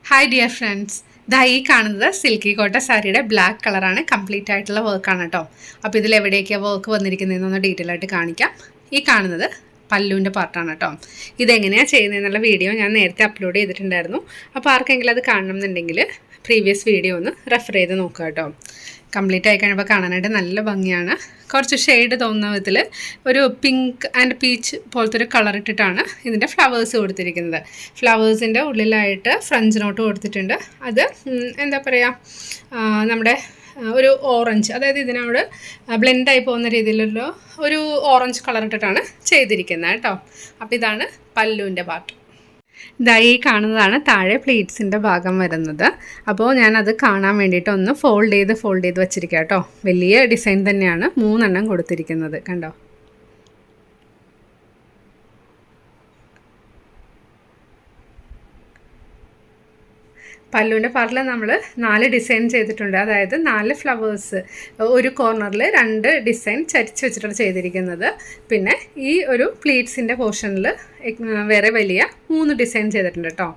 Hi dear friends, ദാ ഈ കാണുന്നത് സിൽക്കി കോട്ട സാരിയുടെ ബ്ലാക്ക് കളറാണ്. കംപ്ലീറ്റ് ആയിട്ടുള്ള വർക്കാണ് കേട്ടോ. അപ്പോൾ ഇതിൽ എവിടേക്കാണ് വർക്ക് വന്നിരിക്കുന്നതെന്നൊന്ന് ഡീറ്റെയിൽ ആയിട്ട് കാണിക്കാം. ഈ കാണുന്നത് പല്ലുവിൻ്റെ പാർട്ടാണ് കേട്ടോ. ഇതെങ്ങനെയാണ് ചെയ്യുന്നതെന്നുള്ള വീഡിയോ ഞാൻ നേരത്തെ അപ്ലോഡ് ചെയ്തിട്ടുണ്ടായിരുന്നു. അപ്പോൾ ആർക്കെങ്കിലും അത് കാണണം എന്നുണ്ടെങ്കിൽ പ്രീവിയസ് വീഡിയോ ഒന്ന് റെഫർ ചെയ്ത് നോക്കുക കേട്ടോ. കംപ്ലീറ്റ് ആയി കഴിയുമ്പോൾ കാണാനായിട്ട് നല്ല ഭംഗിയാണ്. കുറച്ച് ഷെയ്ഡ് തോന്നുന്ന വിധത്തിൽ ഒരു പിങ്ക് ആൻഡ് പീച്ച് പോലത്തെ ഒരു കളർ ഇട്ടിട്ടാണ് ഇതിൻ്റെ ഫ്ലവേഴ്സ് കൊടുത്തിരിക്കുന്നത്. ഫ്ലവേഴ്സിൻ്റെ ഉള്ളിലായിട്ട് ഫ്രഞ്ച് നോട്ട് കൊടുത്തിട്ടുണ്ട്. അത് എന്താ പറയുക, നമ്മുടെ ഒരു ഓറഞ്ച്, അതായത് ഇതിനോട് ബ്ലെൻഡായി പോകുന്ന രീതിയിലുള്ള ഒരു ഓറഞ്ച് കളർ ഇട്ടിട്ടാണ് ചെയ്തിരിക്കുന്നത് കേട്ടോ. അപ്പോൾ ഇതാണ് പല്ലുവിൻ്റെ പാർട്ട്. ഈ കാണുന്നതാണ് താഴെ പ്ലീറ്റ്സിൻ്റെ ഭാഗം വരുന്നത്. അപ്പോൾ ഞാനത് കാണാൻ വേണ്ടിയിട്ട് ഒന്ന് ഫോൾഡ് ചെയ്ത് വെച്ചിരിക്കുക കേട്ടോ. വലിയ ഡിസൈൻ തന്നെയാണ്, 3 എണ്ണം കൊടുത്തിരിക്കുന്നത് കണ്ടോ. പല്ലുവിൻ്റെ പാർട്ടിൽ നമ്മൾ 4 ഡിസൈൻ ചെയ്തിട്ടുണ്ട്. അതായത് 4 ഫ്ലവേഴ്സ്, ഒരു കോർണറിൽ 2 ഡിസൈൻ ചരിച്ച് വെച്ചിട്ടാണ് ചെയ്തിരിക്കുന്നത്. പിന്നെ ഈ ഒരു പ്ലീറ്റ്സിൻ്റെ പോർഷനിൽ വേറെ വലിയ 3 ഡിസൈൻ ചെയ്തിട്ടുണ്ട് കേട്ടോ.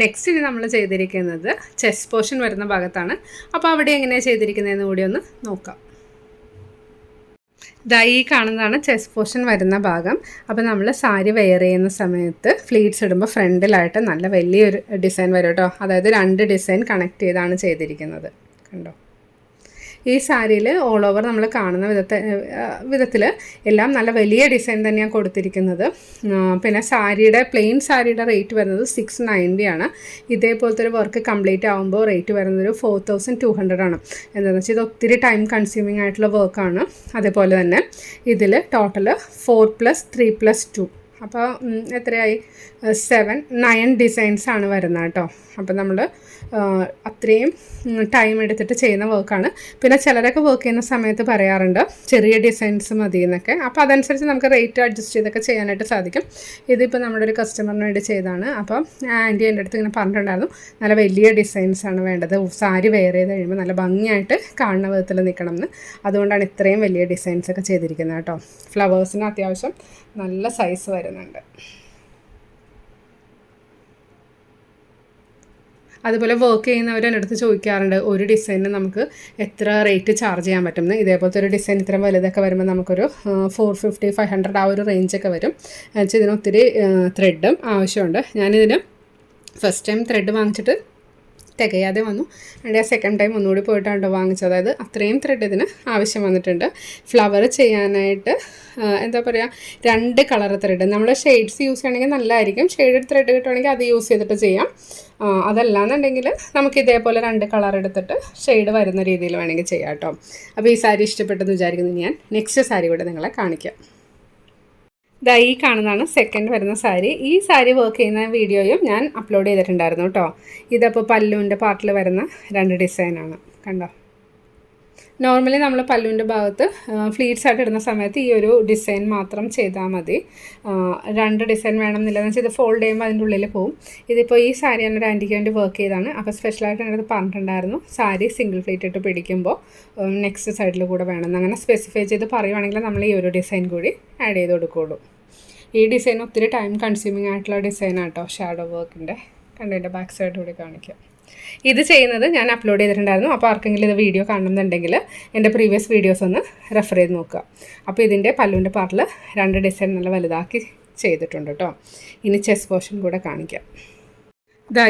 നെക്സ്റ്റ് ഇനി നമ്മൾ ചെയ്തിരിക്കുന്നത് ചെസ്റ്റ് പോർഷൻ വരുന്ന ഭാഗത്താണ്. അപ്പോൾ അവിടെ എങ്ങനെയാണ് ചെയ്തിരിക്കുന്നതെന്ന് കൂടി ഒന്ന് നോക്കാം. ഈ കാണുന്നതാണ് ചെസ്റ്റ് പോർഷൻ വരുന്ന ഭാഗം. അപ്പോൾ നമ്മൾ സാരി വെയർ ചെയ്യുന്ന സമയത്ത് ഫ്ലീറ്റ്സ് ഇടുമ്പോൾ ഫ്രണ്ടിലായിട്ട് നല്ല വലിയൊരു ഡിസൈൻ വരും കേട്ടോ. അതായത് 2 ഡിസൈൻ കണക്ട് ചെയ്താണ് ചെയ്തിരിക്കുന്നത് കണ്ടോ. ഈ സാരിയിൽ ഓൾ ഓവർ നമ്മൾ കാണുന്ന വിധത്തിൽ എല്ലാം നല്ല വലിയ ഡിസൈൻ തന്നെയാണ് കൊടുത്തിരിക്കുന്നത്. പിന്നെ പ്ലെയിൻ സാരിയുടെ റേറ്റ് വരുന്നത് 690 ആണ്. ഇതേപോലത്തെ ഒരു വർക്ക് കംപ്ലീറ്റ് ആകുമ്പോൾ റേറ്റ് വരുന്നത് 4200 ആണ്. എന്താണെന്ന് വെച്ചാൽ ഇത് ഒത്തിരി ടൈം കൺസ്യൂമിങ് ആയിട്ടുള്ള വർക്കാണ്. അതേപോലെ തന്നെ ഇതിൽ ടോട്ടൽ 4+3+2, അപ്പോൾ എത്രയായി, 9 ഡിസൈൻസാണ് വരുന്നത് കേട്ടോ. അപ്പോൾ നമ്മൾ അത്രയും ടൈം എടുത്തിട്ട് ചെയ്യുന്ന വർക്കാണ്. പിന്നെ ചിലരൊക്കെ വർക്ക് ചെയ്യുന്ന സമയത്ത് പറയാറുണ്ട് ചെറിയ ഡിസൈൻസ് മതി എന്നൊക്കെ. അപ്പോൾ അതനുസരിച്ച് നമുക്ക് റേറ്റ് അഡ്ജസ്റ്റ് ചെയ്തൊക്കെ ചെയ്യാനായിട്ട് സാധിക്കും. ഇതിപ്പോൾ നമ്മുടെ ഒരു കസ്റ്റമറിന് വേണ്ടി ചെയ്തതാണ്. അപ്പം ആൻറ്റി എൻ്റെ അടുത്ത് ഇങ്ങനെ പറഞ്ഞിട്ടുണ്ടായിരുന്നു, നല്ല വലിയ ഡിസൈൻസാണ് വേണ്ടത്, സാരി വെയർ ചെയ്ത് കഴിയുമ്പോൾ നല്ല ഭംഗിയായിട്ട് കാണുന്ന വിധത്തിൽ നിൽക്കണം എന്ന്. അതുകൊണ്ടാണ് ഇത്രയും വലിയ ഡിസൈൻസൊക്കെ ചെയ്തിരിക്കുന്നത് കേട്ടോ. ഫ്ലവേഴ്സിന് അത്യാവശ്യം നല്ല സൈസ് വരുന്നുണ്ട്. അതുപോലെ വർക്ക് ചെയ്യുന്നവർ എൻ്റെ അടുത്ത് ചോദിക്കാറുണ്ട്, ഒരു ഡിസൈനിന് നമുക്ക് എത്ര റേറ്റ് ചാർജ് ചെയ്യാൻ പറ്റുമെന്ന്. ഇതേപോലത്തെ ഒരു ഡിസൈൻ ഇത്രയും വലുതൊക്കെ വരുമ്പോൾ നമുക്കൊരു 450-500 ആ ഒരു റേഞ്ചൊക്കെ വരും. എന്നുവെച്ചാൽ ഇതിന് ഒത്തിരി ത്രെഡും ആവശ്യമുണ്ട്. ഞാനിതിന് ഫസ്റ്റ് ടൈം ത്രെഡ് വാങ്ങിച്ചിട്ട് തികയാതെ വന്നു. അതിൻ്റെ സെക്കൻഡ് ടൈം ഒന്നുകൂടി പോയിട്ടാണ് വാങ്ങിച്ചത്. അതായത് അത്രയും ത്രെഡ് ഇതിന് ആവശ്യം വന്നിട്ടുണ്ട്. ഫ്ലവർ ചെയ്യാനായിട്ട് എന്താ പറയുക, 2 കളർ ത്രെഡ്, നമ്മൾ ഷെയ്ഡ്സ് യൂസ് ചെയ്യണമെങ്കിൽ നല്ലതായിരിക്കും. ഷെയ്ഡഡ് ത്രെഡ് കിട്ടുവാണെങ്കിൽ അത് യൂസ് ചെയ്തിട്ട് ചെയ്യാം. അതല്ലാന്നുണ്ടെങ്കിൽ നമുക്ക് ഇതേപോലെ 2 കളർ എടുത്തിട്ട് ഷെയ്ഡ് വരുന്ന രീതിയിൽ വേണമെങ്കിൽ ചെയ്യാം കേട്ടോ. അപ്പോൾ ഈ സാരി ഇഷ്ടപ്പെട്ടെന്ന് വിചാരിക്കുന്നു. ഞാൻ നെക്സ്റ്റ് സാരി കൂടെ നിങ്ങളെ കാണിക്കാം. ഈ കാണുന്നതാണ് സെക്കൻഡ് വരുന്ന സാരി. ഈ സാരി വർക്ക് ചെയ്യുന്ന വീഡിയോയും ഞാൻ അപ്ലോഡ് ചെയ്തിട്ടുണ്ടായിരുന്നു കേട്ടോ. ഇതപ്പോൾ പല്ലുവിൻ്റെ പാർട്ടിൽ വരുന്ന 2 ഡിസൈനാണ് കണ്ടോ. നോർമലി നമ്മൾ പല്ലുവിൻ്റെ ഭാഗത്ത് ഫ്ലീറ്റ്സ് ആയിട്ട് ഇടുന്ന സമയത്ത് ഈ ഒരു ഡിസൈൻ മാത്രം ചെയ്താൽ മതി. 2 ഡിസൈൻ വേണമെന്നില്ലെന്ന് വെച്ചാൽ ഇത് ഫോൾഡ് ചെയ്യുമ്പോൾ അതിൻ്റെ ഉള്ളിൽ പോവും. ഇതിപ്പോൾ ഈ സാരി ഞാനൊരു ആൻറ്റിക്ക് വേണ്ടി വർക്ക് ചെയ്താണ്. അപ്പോൾ സ്പെഷ്യലായിട്ട് എൻ്റെ അടുത്ത് പറഞ്ഞിട്ടുണ്ടായിരുന്നു, സാരി സിംഗിൾ ഫ്ലീറ്റ് ഇട്ട് പിടിക്കുമ്പോൾ നെക്സ്റ്റ് സൈഡിൽ കൂടെ വേണമെന്ന്. അങ്ങനെ സ്പെസിഫൈ ചെയ്ത് പറയുവാണെങ്കിൽ നമ്മൾ ഈ ഒരു ഡിസൈൻ കൂടി ആഡ് ചെയ്ത് കൊടുക്കുകയുള്ളൂ. ഈ ഡിസൈൻ ഒത്തിരി ടൈം കൺസ്യൂമിങ് ആയിട്ടുള്ള ഡിസൈനാണ് കേട്ടോ. ഷാഡോ വർക്കിൻ്റെ കണ്ടതിൻ്റെ ബാക്ക് സൈഡ് കൂടി കാണിക്കാം. ഇത് ചെയ്യുന്നത് ഞാൻ അപ്ലോഡ് ചെയ്തിട്ടുണ്ടായിരുന്നു. അപ്പോൾ ആർക്കെങ്കിലും ഇത് വീഡിയോ കാണണമെന്നുണ്ടെങ്കിൽ എൻ്റെ പ്രീവിയസ് വീഡിയോസ് ഒന്ന് റെഫർ ചെയ്ത് നോക്കുക. അപ്പോൾ ഇതിൻ്റെ പല്ലുവിൻ്റെ പാർട്ടിൽ 2 ഡിസൈൻ നല്ല വലുതാക്കി ചെയ്തിട്ടുണ്ട് കേട്ടോ. ഇനി ചെസ്റ്റ് പോർഷൻ കൂടെ കാണിക്കാം.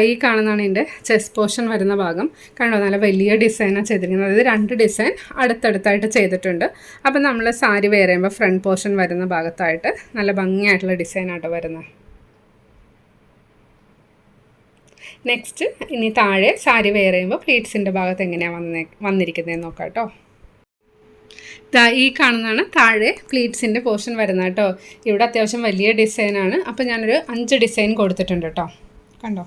ഈ കാണുന്നതാണ് എൻ്റെ ചെസ്റ്റ് പോർഷൻ വരുന്ന ഭാഗം കണ്ടോ. നല്ല വലിയ ഡിസൈനാണ് ചെയ്തിരിക്കുന്നത്. അതായത് 2 ഡിസൈൻ അടുത്തടുത്തായിട്ട് ചെയ്തിട്ടുണ്ട്. അപ്പം നമ്മൾ സാരി വെയർ ചെയ്യുമ്പോൾ ഫ്രണ്ട് പോർഷൻ വരുന്ന ഭാഗത്തായിട്ട് നല്ല ഭംഗിയായിട്ടുള്ള ഡിസൈനാട്ടോ വരുന്നത്. നെക്സ്റ്റ് ഇനി താഴെ സാരി വെയർ ചെയ്യുമ്പോൾ പ്ലീറ്റ്സിൻ്റെ ഭാഗത്ത് എങ്ങനെയാണ് വന്നിരിക്കുന്നതെന്ന് നോക്കാം കേട്ടോ. ഈ കാണുന്നതാണ് താഴെ പ്ലീറ്റ്സിൻ്റെ പോർഷൻ വരുന്നത് കേട്ടോ. ഇവിടെ അത്യാവശ്യം വലിയ ഡിസൈനാണ്. അപ്പോൾ ഞാനൊരു 5 ഡിസൈൻ കൊടുത്തിട്ടുണ്ട് കേട്ടോ. കണ്ടോ,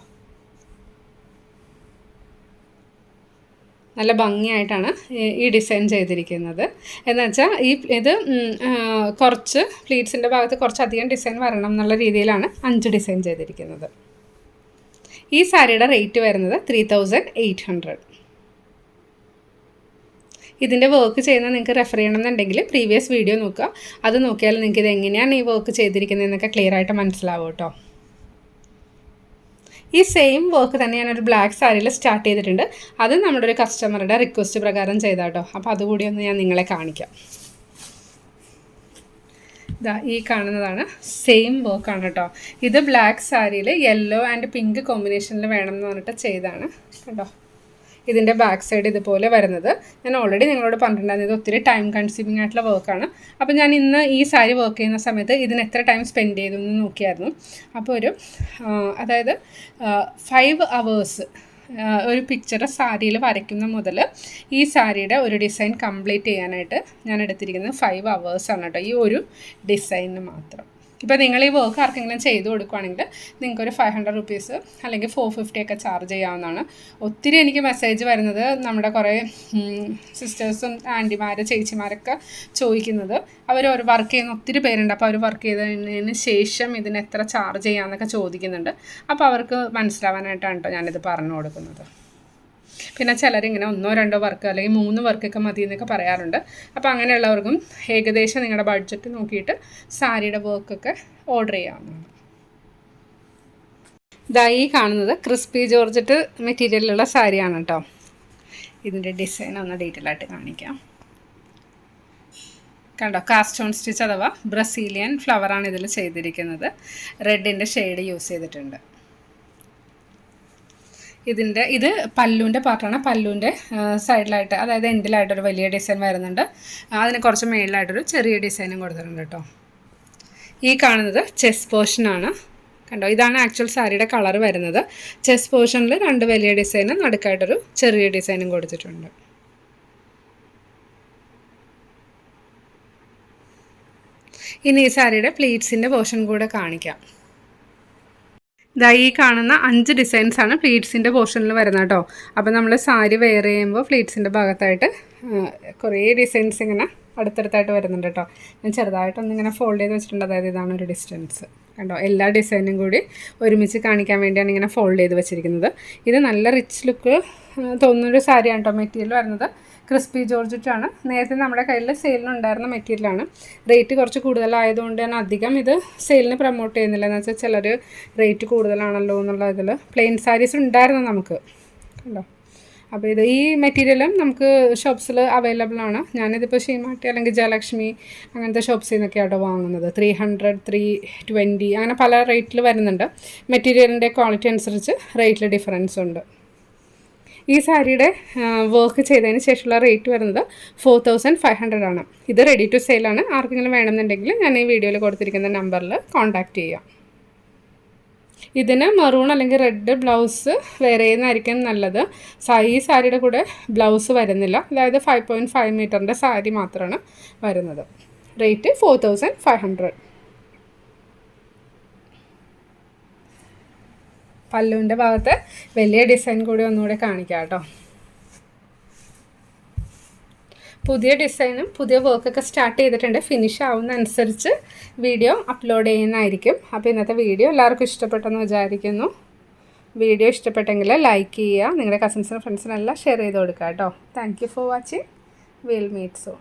നല്ല ഭംഗിയായിട്ടാണ് ഈ ഡിസൈൻ ചെയ്തിരിക്കുന്നത്. എന്ന് വെച്ചാൽ ഇത് കുറച്ച് പ്ലീറ്റ്സിൻ്റെ ഭാഗത്ത് കുറച്ചധികം ഡിസൈൻ വരണം എന്നുള്ള രീതിയിലാണ് 5 ഡിസൈൻ ചെയ്തിരിക്കുന്നത്. ഈ സാരിയുടെ റേറ്റ് വരുന്നത് 3800. ഇതിൻ്റെ വർക്ക് ചെയ്യുന്ന നിങ്ങൾക്ക് റെഫർ ചെയ്യണമെന്നുണ്ടെങ്കിൽ പ്രീവിയസ് വീഡിയോ നോക്കുക. അത് നോക്കിയാൽ നിങ്ങൾക്ക് ഇത് എങ്ങനെയാണ് ഈ വർക്ക് ചെയ്തിരിക്കുന്നതെന്നൊക്കെ ക്ലിയർ ആയിട്ട് മനസ്സിലാവും കേട്ടോ. ഈ സെയിം വർക്ക് തന്നെ ഞാനൊരു ബ്ലാക്ക് സാരിയിൽ സ്റ്റാർട്ട് ചെയ്തിട്ടുണ്ട്. അത് നമ്മുടെ ഒരു കസ്റ്റമറുടെ റിക്വസ്റ്റ് പ്രകാരം ചെയ്താട്ടോ. അപ്പോൾ അതുകൂടി ഒന്ന് ഞാൻ നിങ്ങളെ കാണിക്കാം. ഇതാ ഈ കാണുന്നതാണ് സെയിം വർക്കാണ് കേട്ടോ. ഇത് ബ്ലാക്ക് സാരിയിൽ യെല്ലോ ആൻഡ് പിങ്ക് കോമ്പിനേഷനിൽ വേണം എന്ന് പറഞ്ഞിട്ട് ചെയ്താണ് കേട്ടോ. ഇതിൻ്റെ ബാക്ക് സൈഡ് ഇതുപോലെ വരുന്നത് ഞാൻ ഓൾറെഡി നിങ്ങളോട് പറഞ്ഞിട്ടുണ്ടായിരുന്നു. ഇത് ഒത്തിരി ടൈം കൺസ്യൂമിങ് ആയിട്ടുള്ള വർക്കാണ്. അപ്പോൾ ഞാൻ ഇന്ന് ഈ സാരി വർക്ക് ചെയ്യുന്ന സമയത്ത് ഇതിന് എത്ര ടൈം സ്പെൻഡ് ചെയ്തു എന്ന് നോക്കിയായിരുന്നു. അപ്പോൾ അതായത് 5 hours ഒരു പിക്ചർ സാരിയിൽ വരയ്ക്കുന്ന മുതൽ ഈ സാരിയുടെ ഒരു ഡിസൈൻ കംപ്ലീറ്റ് ചെയ്യാനായിട്ട് ഞാൻ എടുത്തിരിക്കുന്നത് 5 hours ആണ് കേട്ടോ, ഈ ഒരു ഡിസൈനിന് മാത്രം. ഇപ്പോൾ നിങ്ങൾ ഈ വർക്ക് ആർക്കെങ്കിലും ചെയ്ത് കൊടുക്കുകയാണെങ്കിൽ നിങ്ങൾക്കൊരു 500 rupees അല്ലെങ്കിൽ 450 ഒക്കെ ചാർജ് ചെയ്യാവുന്നതാണ്. ഒത്തിരി എനിക്ക് മെസ്സേജ് വരുന്നത് നമ്മുടെ കുറേ സിസ്റ്റേഴ്സും ആൻറ്റിമാർ ചേച്ചിമാരൊക്കെ ചോദിക്കുന്നത് അവർ ഒരു വർക്ക് ചെയ്യുന്ന ഒത്തിരി പേരുണ്ട്. അപ്പോൾ അവർ വർക്ക് ചെയ്തതിന് ശേഷം ഇതിന് എത്ര ചാർജ് ചെയ്യാമെന്നൊക്കെ ചോദിക്കുന്നുണ്ട്. അപ്പോൾ അവർക്ക് മനസ്സിലാവാനായിട്ടാണ് കേട്ടോ ഞാനിത് പറഞ്ഞു കൊടുക്കുന്നത്. പിന്നെ ചിലരിങ്ങനെ 1-2 വർക്ക് അല്ലെങ്കിൽ 3 വർക്കൊക്കെ മതി എന്നൊക്കെ പറയാറുണ്ട്. അപ്പോൾ അങ്ങനെയുള്ളവർക്കും ഏകദേശം നിങ്ങളുടെ ബഡ്ജറ്റ് നോക്കിയിട്ട് സാരിയുടെ വർക്കൊക്കെ ഓർഡർ ചെയ്യാവുന്നതാണ്. ഇതാ ഈ കാണുന്നത് ക്രിസ്പി ജോർജറ്റ് മെറ്റീരിയലിലുള്ള സാരിയാണ് കേട്ടോ. ഇതിൻ്റെ ഡിസൈൻ ഒന്ന് ഡീറ്റെയിൽ ആയിട്ട് കാണിക്കാം. കണ്ടോ, കാസ്റ്റ് ഓൺ സ്റ്റിച്ച് അഥവാ ബ്രസീലിയൻ ഫ്ലവറാണ് ഇതിൽ ചെയ്തിരിക്കുന്നത്. റെഡിൻ്റെ ഷെയ്ഡ് യൂസ് ചെയ്തിട്ടുണ്ട്. ഇത് പല്ലുവിൻ്റെ പാർട്ടാണ്. പല്ലുവിൻ്റെ സൈഡിലായിട്ട് അതായത് എൻഡിലായിട്ടൊരു വലിയ ഡിസൈൻ വരുന്നുണ്ട്. അതിന് കുറച്ച് മേളിലായിട്ടൊരു ചെറിയ ഡിസൈനും കൊടുത്തിട്ടുണ്ട് കേട്ടോ. ഈ കാണുന്നത് ചെസ്റ്റ് പോർഷനാണ്. കണ്ടോ, ഇതാണ് ആക്ച്വൽ സാരിയുടെ കളർ വരുന്നത്. ചെസ്റ്റ് പോർഷനിൽ 2 വലിയ ഡിസൈനും നടുക്കായിട്ടൊരു ചെറിയ ഡിസൈനും കൊടുത്തിട്ടുണ്ട്. ഇനി ഈ സാരിയുടെ പ്ലീറ്റ്സിൻ്റെ പോർഷൻ കൂടെ കാണിക്കാം. ഇതാ ഈ കാണുന്ന 5 ഡിസൈൻസാണ് പ്ലീറ്റ്സിൻ്റെ പോർഷനിൽ വരുന്നത് കേട്ടോ. അപ്പോൾ നമ്മൾ സാരി വെയർ ചെയ്യുമ്പോൾ പ്ലീറ്റ്സിൻ്റെ ഭാഗത്തായിട്ട് കുറേ ഡിസൈൻസ് ഇങ്ങനെ അടുത്തടുത്തായിട്ട് വരുന്നുണ്ട് കേട്ടോ. ഞാൻ ചെറുതായിട്ടൊന്നിങ്ങനെ ഫോൾഡ് ചെയ്ത് വെച്ചിട്ടുണ്ട്. അതായത് ഇതാണ് ഒരു ഡിസ്റ്റൻസ് കണ്ടോ. എല്ലാ ഡിസൈനും കൂടി ഒരുമിച്ച് കാണിക്കാൻ വേണ്ടിയാണ് ഇങ്ങനെ ഫോൾഡ് ചെയ്ത് വെച്ചിരിക്കുന്നത്. ഇത് നല്ല റിച്ച് ലുക്ക് തോന്നുന്നൊരു സാരിയാണ് കേട്ടോ. മെറ്റീരിയൽ വരുന്നത് ക്രിസ്പി ജോർജറ്റാണ്. നേരത്തെ നമ്മുടെ കയ്യിൽ സെയിലിനുണ്ടായിരുന്ന മെറ്റീരിയലാണ്. റേറ്റ് കുറച്ച് കൂടുതലായതുകൊണ്ട് ഞാൻ അധികം ഇത് സെയിലിന് പ്രൊമോട്ട് ചെയ്യുന്നില്ല. എന്ന് വെച്ചാൽ ചിലർ റേറ്റ് കൂടുതലാണല്ലോ എന്നുള്ള ഇതിൽ പ്ലെയിൻ സാരീസ് ഉണ്ടായിരുന്നു നമുക്ക് കണ്ടോ. അപ്പോൾ ഈ മെറ്റീരിയലും നമുക്ക് ഷോപ്സിൽ അവൈലബിൾ ആണ്. ഞാനിതിപ്പോൾ ഷീമാട്ടി അല്ലെങ്കിൽ ജയലക്ഷ്മി അങ്ങനത്തെ ഷോപ്സിൽ നിന്നൊക്കെയാണ് വാങ്ങുന്നത്. 300, 320 അങ്ങനെ പല റേറ്റിൽ വരുന്നുണ്ട്. മെറ്റീരിയലിൻ്റെ ക്വാളിറ്റി അനുസരിച്ച് റേറ്റിൽ ഡിഫറൻസ് ഉണ്ട്. ഈ സാരിയുടെ വർക്ക് ചെയ്തതിന് ശേഷമുള്ള റേറ്റ് വരുന്നത് 4500 ആണ്. ഇത് റെഡി ടു സെയിലാണ്. ആർക്കെങ്കിലും വേണമെന്നുണ്ടെങ്കിൽ ഞാൻ ഈ വീഡിയോയിൽ കൊടുത്തിരിക്കുന്ന നമ്പറിൽ കോൺടാക്റ്റ് ചെയ്യാം. ഇതിന് മറൂൺ അല്ലെങ്കിൽ റെഡ് ബ്ലൗസ് വേറെ ചെയ്യുന്നതായിരിക്കും നല്ലത്. ഈ സാരിയുടെ കൂടെ ബ്ലൗസ് വരുന്നില്ല. അതായത് 5.5 മീറ്ററിൻ്റെ സാരി മാത്രമാണ് വരുന്നത്. റേറ്റ് 4500. പല്ലുവിൻ്റെ ഭാഗത്ത് വലിയ ഡിസൈൻ കൂടി ഒന്നുകൂടെ കാണിക്കാം കേട്ടോ. പുതിയ ഡിസൈനും പുതിയ വർക്കൊക്കെ സ്റ്റാർട്ട് ചെയ്തിട്ടുണ്ട്. ഫിനിഷ് ആവുന്ന അനുസരിച്ച് വീഡിയോ അപ്ലോഡ് ചെയ്യുന്നതായിരിക്കും. അപ്പോൾ ഇന്നത്തെ വീഡിയോ എല്ലാവർക്കും ഇഷ്ടപ്പെട്ടെന്ന് വിചാരിക്കുന്നു. വീഡിയോ ഇഷ്ടപ്പെട്ടെങ്കിൽ ലൈക്ക് ചെയ്യുക. നിങ്ങളുടെ കസിൻസിനും ഫ്രണ്ട്സിനെല്ലാം ഷെയർ ചെയ്ത് കൊടുക്കുക കേട്ടോ. Thank you for watching. Will meet soon.